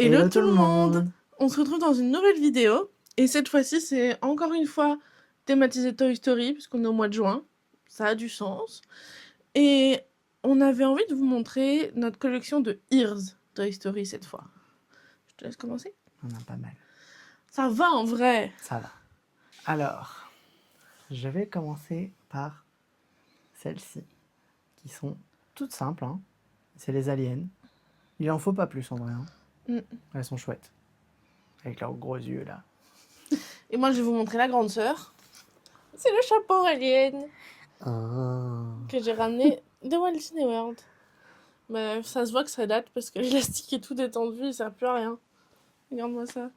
Hello tout le monde! On se retrouve dans une nouvelle vidéo, et cette fois-ci c'est encore une fois thématisé Toy Story, puisqu'on est au mois de juin, ça a du sens. Et on avait envie de vous montrer notre collection de Ears Toy Story cette fois. Je te laisse commencer. On a pas mal. Ça va en vrai! Ça va. Alors, je vais commencer par celles-ci, qui sont toutes simples, hein. C'est les aliens. Il en faut pas plus en vrai, hein. Elles sont chouettes. Avec leurs gros yeux là. Et moi je vais vous montrer la grande sœur. C'est le chapeau alien que j'ai ramené de Walt Disney World. Mais ça se voit que ça date parce que l'élastique est tout détendu, il sert plus à rien. Regarde-moi ça.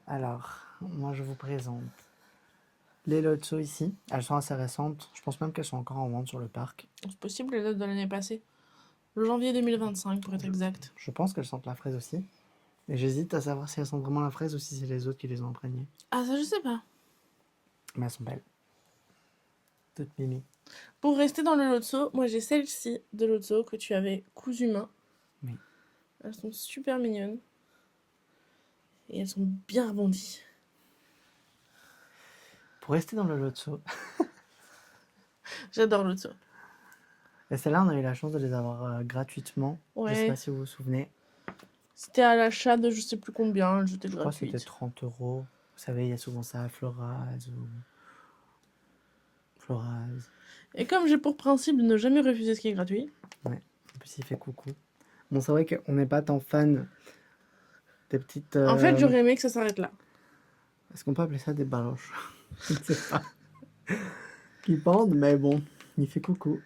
Alors, moi je vous présente les Lotso ici. Elles sont assez récentes. Je pense même qu'elles sont encore en vente sur le parc. C'est possible, les dates de l'année passée. Le janvier 2025 pour être exact. Je pense qu'elles sentent la fraise aussi. Et j'hésite à savoir si elles sentent vraiment la fraise ou si c'est les autres qui les ont imprégnées. Ah ça je sais pas. Mais elles sont belles. Toutes mimi. Pour rester dans le Lotso, moi j'ai celle-ci de Lotso que tu avais cousu main. Oui. Elles sont super mignonnes. Et elles sont bien rebondies. Pour rester dans le Lotso, J'adore Lotso. et celles-là, on a eu la chance de les avoir gratuitement. Ouais. Je sais pas si vous vous souvenez. C'était à l'achat de je sais plus combien, j'étais Je crois que gratuite. c'était 30 euros. Vous savez, il y a souvent ça à Floraz ou... Floraz. Et comme j'ai pour principe de ne jamais refuser ce qui est gratuit. Ouais, en plus il fait coucou. Bon, c'est vrai qu'on n'est pas tant fan des petites... En fait, j'aurais aimé que ça s'arrête là. Est-ce qu'on peut appeler ça des baloches? Je ne sais pas. Qui pendent, mais bon, il fait coucou.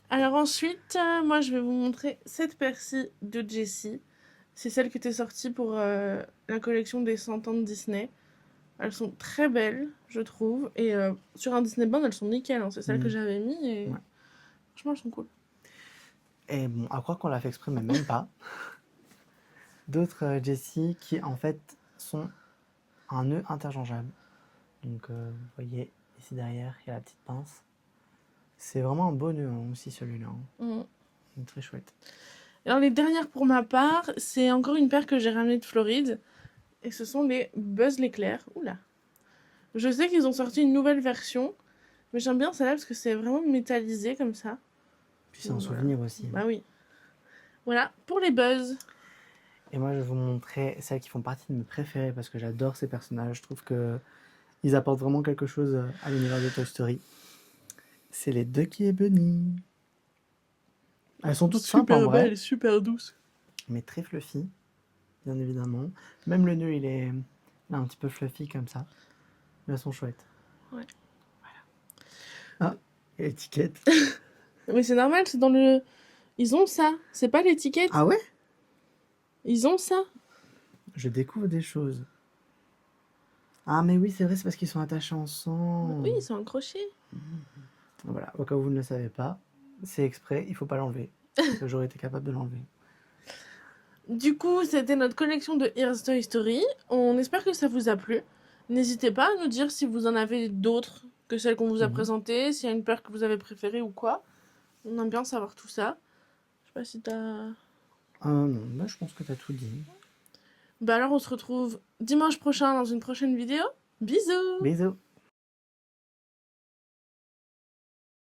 Alors ensuite, moi je vais vous montrer cette paire-ci de Jessie. C'est celle qui était sortie pour la collection des 100 ans de Disney. Elles sont très belles, je trouve. Et sur un Disney Band, elles sont nickel. Hein. C'est celle que j'avais mis et Ouais. franchement, elles sont cool. Et bon, à croire qu'on l'a fait exprès, mais même pas. D'autres Jessie qui en fait sont un nœud interchangeable. Donc vous voyez ici derrière, il y a la petite pince. C'est vraiment un beau nœud hein, aussi celui-là. Hein. Très chouette. Alors les dernières pour ma part, c'est encore une paire que j'ai ramenée de Floride. Et ce sont les Buzz l'éclair. Oula. Je sais qu'ils ont sorti une nouvelle version. Mais j'aime bien celle-là parce que c'est vraiment métallisé comme ça. Puis c'est un souvenir aussi. Bah oui. Voilà, pour les Buzz. Et moi, je vais vous montrer celles qui font partie de mes préférés parce que j'adore ces personnages. Je trouve qu'ils apportent vraiment quelque chose à l'univers de Toy Story. C'est les Ducky et Bunny. Elles sont toutes simples en vrai. Belles, super douces. Mais très fluffy, bien évidemment. Même le nœud, il est un petit peu fluffy comme ça. Mais elles sont chouettes. Ouais. Voilà. Ah, et l'étiquette. Mais c'est normal, c'est dans le... Ils ont ça, c'est pas l'étiquette. Ah ouais? Ils ont ça. Je découvre des choses. Ah mais oui, c'est vrai, c'est parce qu'ils sont attachés ensemble. Oui, ils sont accrochés. Voilà, au cas où vous ne le savez pas, c'est exprès, il faut pas l'enlever. J'aurais été capable de l'enlever. Du coup, c'était notre collection de Here's Toy Story. On espère que ça vous a plu. N'hésitez pas à nous dire si vous en avez d'autres que celles qu'on vous a présentées, s'il y a une paire que vous avez préférée ou quoi. On aime bien savoir tout ça. Je sais pas si t'as... Non, bah, je pense que t'as tout dit. Bah alors on se retrouve dimanche prochain dans une prochaine vidéo. Bisous! Bisous!